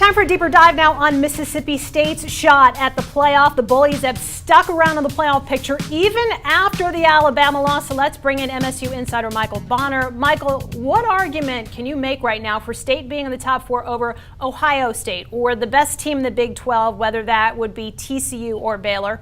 Time for a deeper dive now on Mississippi State's shot at the playoff. The Bullies have stuck around in the playoff picture even after the Alabama loss. So let's bring in MSU insider Michael Bonner. Michael, what argument can you make right now for State being in the top four over Ohio State or the best team in the Big 12, whether that would be TCU or Baylor?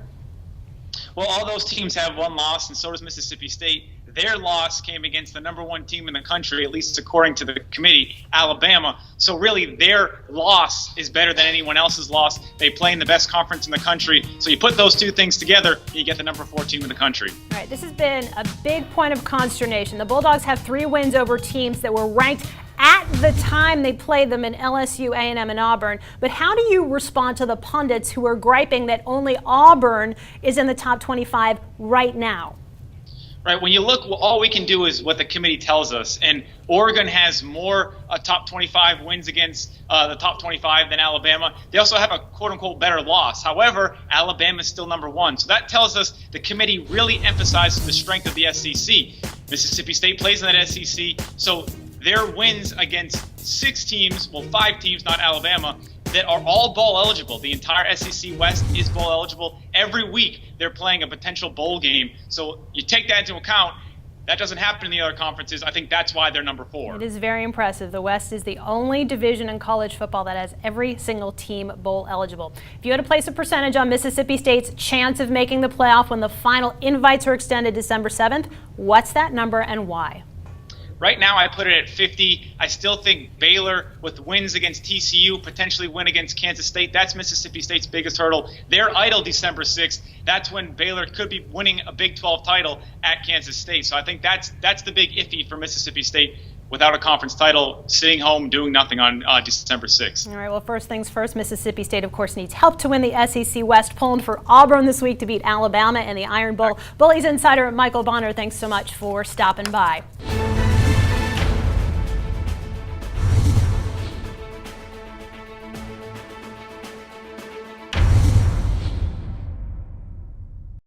Well, all those teams have one loss, and so does Mississippi State. Their loss came against the number one team in the country, at least according to the committee, Alabama. So really, their loss is better than anyone else's loss. They play in the best conference in the country. So you put those two things together, and you get the number 4 team in the country. All right, this has been a big point of consternation. The Bulldogs have 3 wins over teams that were ranked at the time they played them in LSU, A&M, and Auburn. But how do you respond to the pundits who are griping that only Auburn is in the top 25 right now? Right, when you look, all we can do is what the committee tells us. And Oregon has more top 25 wins against the top 25 than Alabama. They also have a quote-unquote better loss. However, Alabama is still number 1. So that tells us the committee really emphasizes the strength of the SEC. Mississippi State plays in that SEC, so their wins against 6 teams, well, 5 teams, not Alabama, that are all bowl eligible. The entire SEC West is bowl eligible. Every week they're playing a potential bowl game. So you take that into account. That doesn't happen in the other conferences. I think that's why they're number 4. It is very impressive. The West is the only division in college football that has every single team bowl eligible. If you had to place a percentage on Mississippi State's chance of making the playoff when the final invites are extended December 7th, what's that number and why? Right now, I put it at 50. I still think Baylor, with wins against TCU, potentially win against Kansas State. That's Mississippi State's biggest hurdle. They're idle December 6th. That's when Baylor could be winning a Big 12 title at Kansas State. So I think that's the big iffy for Mississippi State without a conference title, sitting home, doing nothing on December 6th. All right, well, first things first, Mississippi State, of course, needs help to win the SEC West, pulling for Auburn this week to beat Alabama in the Iron Bowl. Bullies insider Michael Bonner, thanks so much for stopping by.